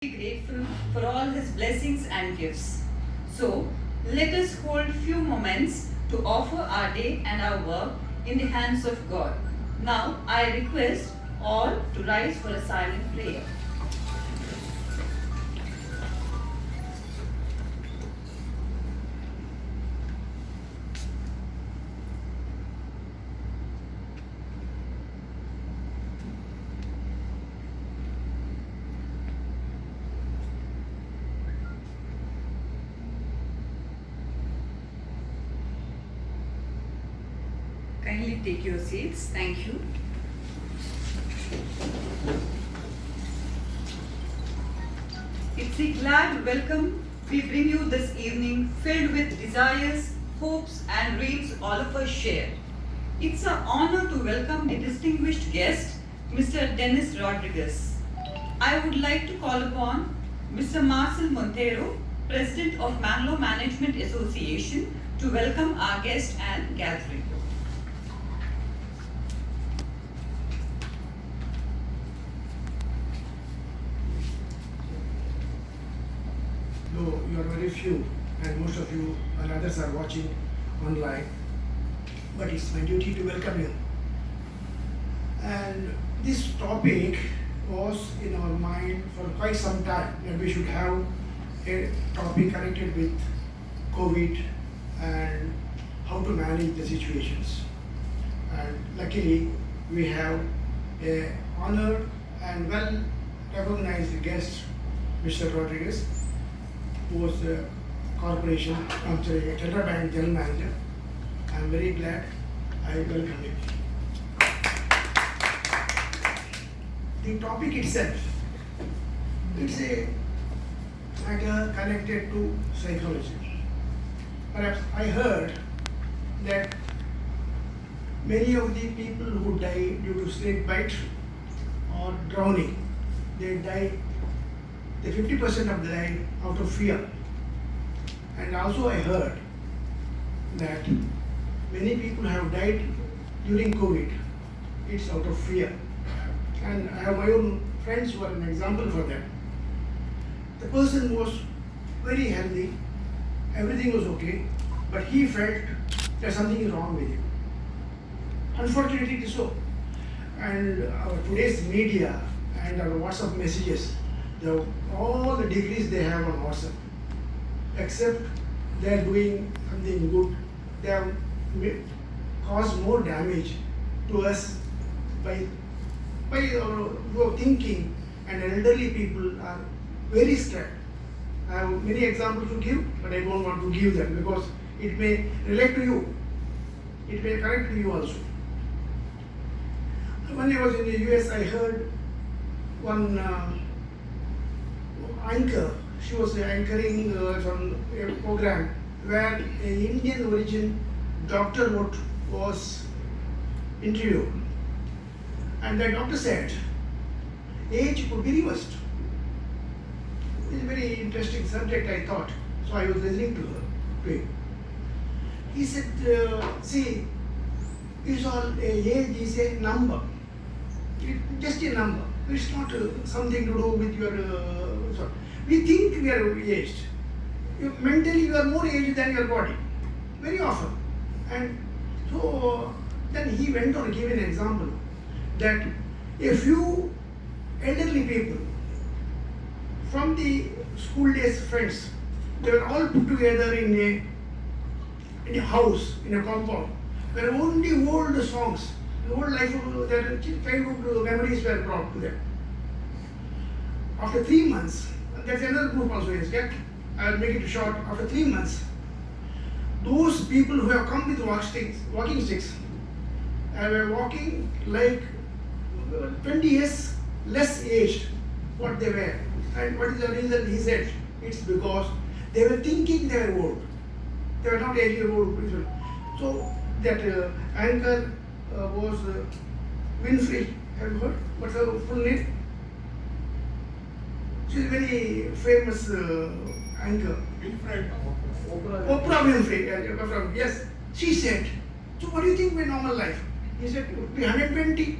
Grateful for all his blessings and gifts. So, let us hold few moments to offer our day and our work in the hands of God. Now, I request all to rise for a silent prayer. Kindly take your seats. Thank you. It's a glad welcome we bring you this evening, filled with desires, hopes, and dreams all of us share. It's an honor to welcome the distinguished guest, Mr. Dennis Rodriguez. I would like to call upon Mr. Marcel Montero, President of Mangalore Management Association, to welcome our guest and gathering. Though you are very few and most of you and others are watching online, but it's my duty to welcome you. And this topic was in our mind for quite some time that we should have a topic connected with COVID and how to manage the situations. And luckily we have a honored and well recognized guest, Mr. Rodriguez, who was the corporation, Canara Bank General Manager. I am very glad I welcome him. The topic itself, it's a matter connected to psychology. Perhaps I heard that many of the people who die due to snake bite or drowning, they die, the 50% of them die out of fear. And also I heard that many people have died during COVID. It's out of fear. And I have my own friends who are an example for that. The person was very healthy, everything was okay, but he felt that something is wrong with him. Unfortunately it is so. And our today's media and our WhatsApp messages, all the degrees they have on WhatsApp, except they are doing something good, they have caused more damage to us by our thinking, and elderly people are very scared. I have many examples to give, but I don't want to give them because it may relate to you. It may connect to you also. When I was in the US, I heard one anchor. She was anchoring some a program where an Indian origin doctor was interviewed. And the doctor said, age could be reversed. It's a very interesting subject, I thought. So I was listening to him. He said, see, it's all age is a number. It's just a number. It's not something to do with your. We think we are aged. Mentally, you are more aged than your body, very often. And so then he went on to give an example that a few elderly people from the school days friends, they were all put together in a house, in a compound, where only old songs, the old life of their childhood memories were brought to them. After 3 months, and there's another group also is yet, I'll make it short, after 3 months, those people who have come with walking sticks, were walking like 20 years less aged what they were. And what is the reason? He said, it's because they were thinking they were old. They were not aged old people. So that anchor was Winfrey. Have you heard? What's her full name? She's a very famous anchor. Oprah Winfrey. Yes. She said, so what do you think my normal life? He said, it would be 120,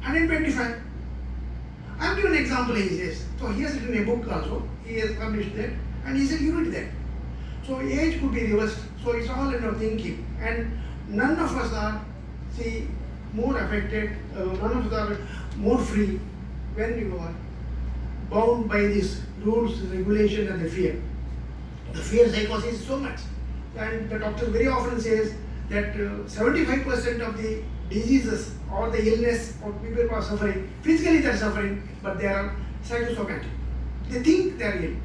125. I'll give an example, he says. So he has written a book also, he has published that, and he said, you read that. So age could be reversed, so it's all in our thinking. And none of us are, see, more affected, none of us are more free when you are bound by these rules, regulation and the fear. The fear psychosis is so much. And the doctor very often says that 75% of the diseases or the illness or people who are suffering, physically they are suffering, but they are psychosomatic. They think they are ill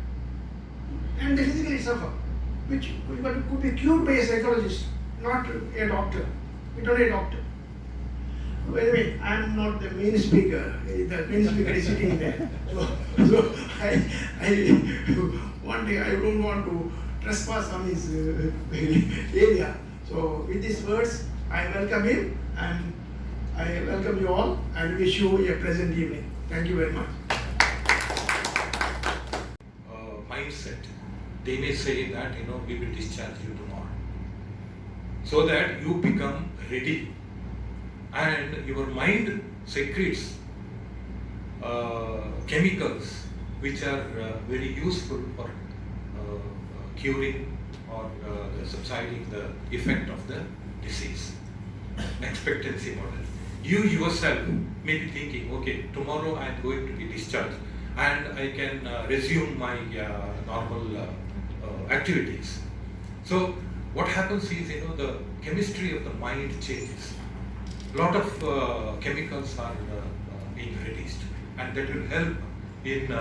and they physically suffer, which could be cured by a psychologist, not a doctor. We don't need a doctor. By the way, I am not the main speaker. The main speaker is sitting there. So one day I don't want to trespass on his area. So with these words, I welcome him and I welcome you all and wish you a pleasant evening. Thank you very much. Mindset. They may say that we will discharge you tomorrow, so that you become ready, and your mind secretes chemicals which are very useful for curing or subsiding the effect of the disease. Expectancy model. You yourself may be thinking, okay, tomorrow I am going to be discharged and I can resume my normal activities. So what happens is, the chemistry of the mind changes. A lot of chemicals are being released, and that will help in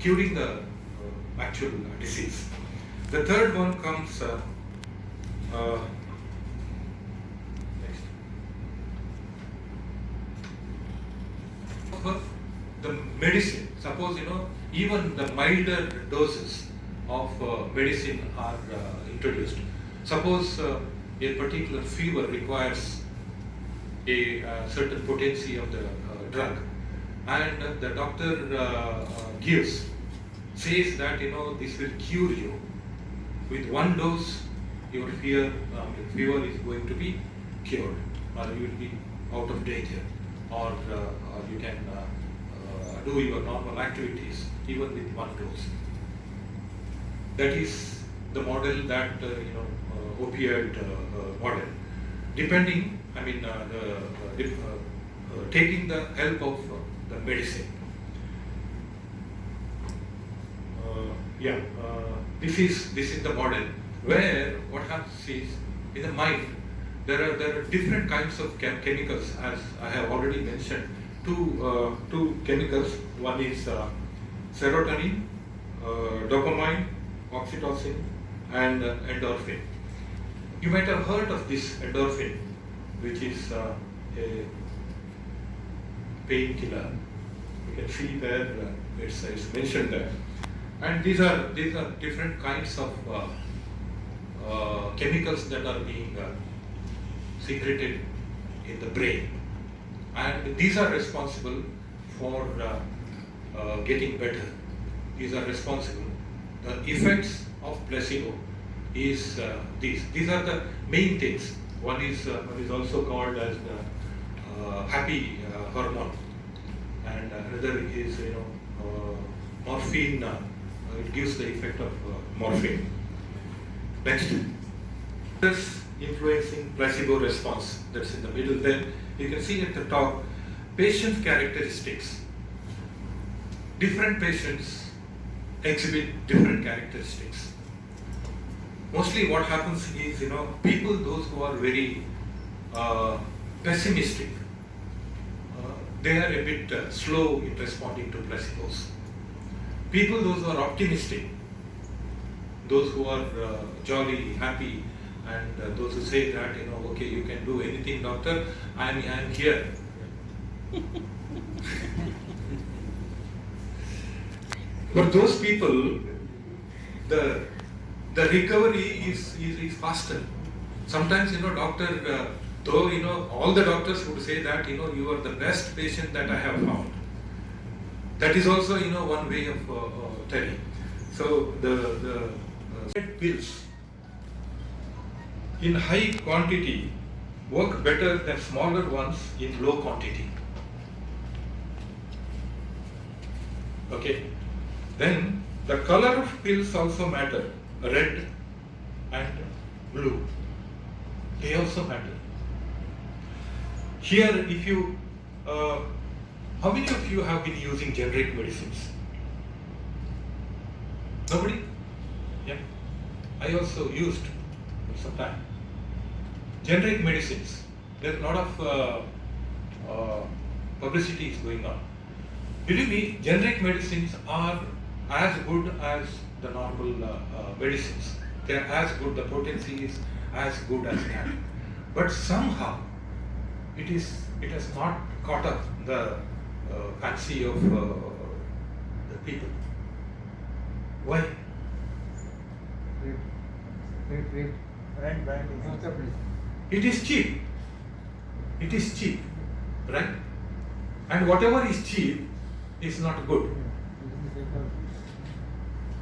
curing the actual disease. The third one comes next. The medicine. Suppose even the milder doses of medicine are introduced. Suppose a particular fever requires a certain potency of the drug, and the doctor says that this will cure you. With one dose, your fever is going to be cured, or you will be out of danger, or you can do your normal activities even with one dose. That is the model that opioid model. Depending, taking the help of the medicine. This is the model where what happens is, in the mind there are different kinds of chemicals, as I have already mentioned. Two chemicals. One is serotonin, dopamine, oxytocin, and endorphin. You might have heard of this endorphin, which is a painkiller. You can see there it's mentioned there. And these are different kinds of chemicals that are being secreted in the brain, and these are responsible for getting better. These are responsible. The effects of placebo is these are the main things. One is also called as the happy hormone, and another is morphine. It gives the effect of morphine. Next, this influencing placebo response, that's in the middle there. You can see at the top, patient characteristics. Different patients exhibit different characteristics. Mostly what happens is, people, those who are very pessimistic, they are a bit slow in responding to placebos. People, those who are optimistic, those who are jolly, happy, and those who say that, okay, you can do anything, doctor, I am here. For those people, the recovery is faster. Sometimes, doctor, though, all the doctors would say that, you are the best patient that I have found. That is also, one way of telling. So the pills in high quantity work better than smaller ones in low quantity. Okay. Then the color of pills also matter. Red and blue. They also matter. Here, if you, how many of you have been using generic medicines? Nobody? Yeah. I also used for some time. Generic medicines. There's a lot of publicity is going on. Believe me, generic medicines are as good as the normal medicines. They are as good, the potency is as good as that. But somehow, it has not caught up the fancy of the people. Why? It is cheap. It is cheap, right? And whatever is cheap is not good.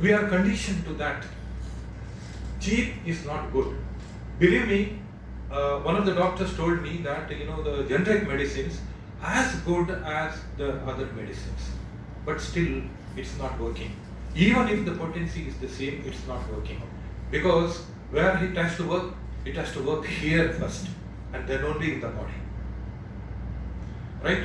We are conditioned to that. Cheap is not good. Believe me, one of the doctors told me that the generic medicines as good as the other medicines, but still it's not working. Even if the potency is the same, it's not working. Because where it has to work here first, and then only in the body. Right?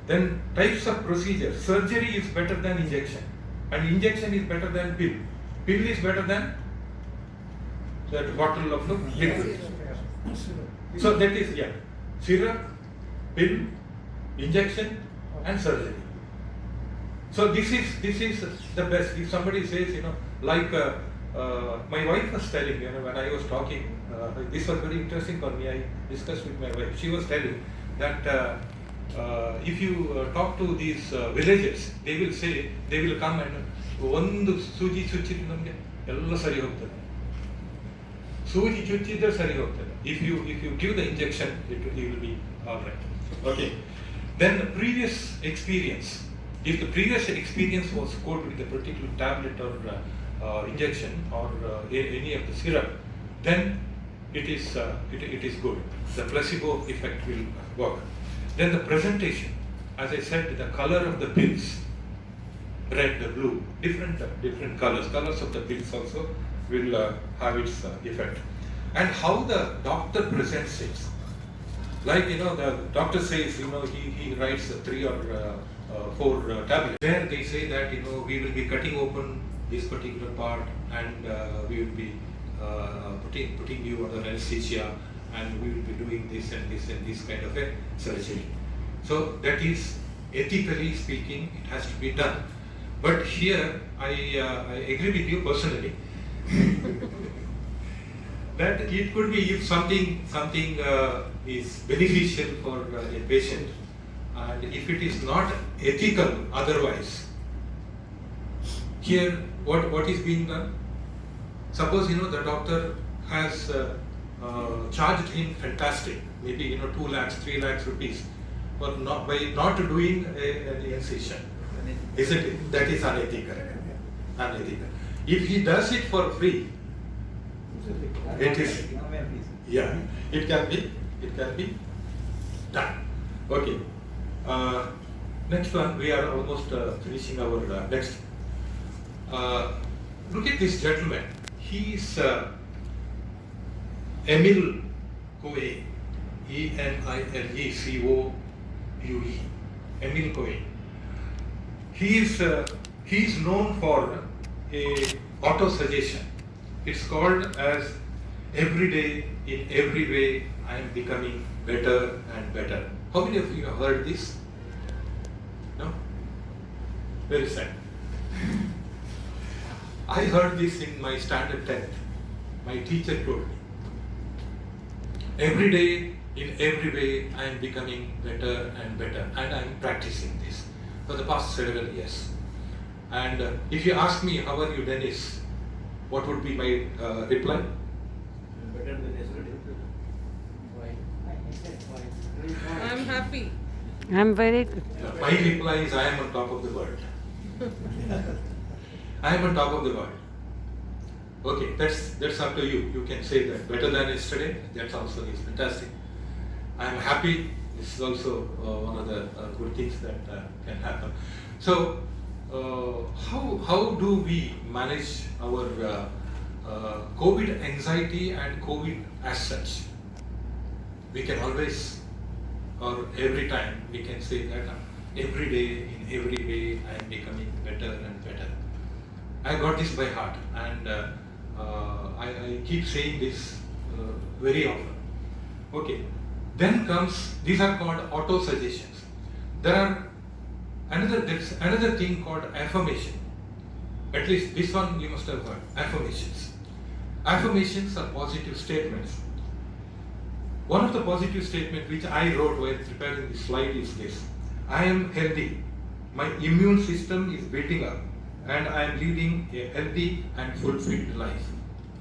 Then types of procedure. Surgery is better than injection, and injection is better than pill. Pill is better than that bottle of liquid. So that is syrup, pill, injection, and surgery. So this is the best. If somebody says like my wife was telling when I was talking, this was very interesting for me. I discussed with my wife. She was telling that if you talk to these villages, they will come and ಒಂದು ಸೂಜಿ ಚುಚ್ಚಿದ್ರೆ ನಮಗೆ ಎಲ್ಲ ಸರಿ ಹೋಗ್ತದೆ. ಸೂಜಿ ಚುಚ್ಚಿದ್ರೆ ಸರಿ ಹೋಗ್ತದೆ. If you give the injection, it will be all right. Okay. Then the previous experience. If the previous experience was good with a particular tablet or injection or any of the syrup, then it is good. The placebo effect will work. Then the presentation, as I said, the color of the pills, red, blue, different colors of the pills also will have its effect. And how the doctor presents it. Like the doctor says, he writes 3 or 4 tablets. There they say that we will be cutting open this particular part and we will be putting you under anesthesia and we will be doing this and this and this kind of a surgery. So that is ethically speaking, it has to be done. But here I agree with you personally that it could be if something is beneficial for a patient, and if it is not ethical otherwise. Here what is being done? Suppose the doctor has charged him fantastic, maybe 2 lakhs, 3 lakhs rupees for not doing an incision. Isn't it? That is unethical. If he does it for free, it is it can be done. Okay. Next one, we are almost finishing our next. Look at this gentleman. He is Emile Coué, EMILECOUE. Emile Coué. He is known for a auto suggestion. It's called as every day, in every way, I am becoming better and better. How many of you have heard this? No? Very sad. I heard this in my standard 10th. My teacher told me. Every day, in every way, I am becoming better and better. And I am practicing this for the past several years. And if you ask me, how are you, Dennis? What would be my reply? Better than yesterday. I'm happy. I'm very good. My reply is, I am on top of the world. I am on top of the world. Okay, that's up to you. You can say that better than yesterday. That also is fantastic. I am happy. This is also one of the good things that can happen. So how do we manage our COVID anxiety and COVID as such? We can always, or every time, we can say that every day, in every way, I am becoming better and better. I got this by heart, and I keep saying this very often. Okay, then comes, these are called auto suggestions. There's another thing called affirmation. At least this one you must have heard, affirmations. Affirmations are positive statements. One of the positive statements which I wrote while preparing this slide is this: I am healthy, my immune system is building up, and I am leading a healthy and fulfilled life.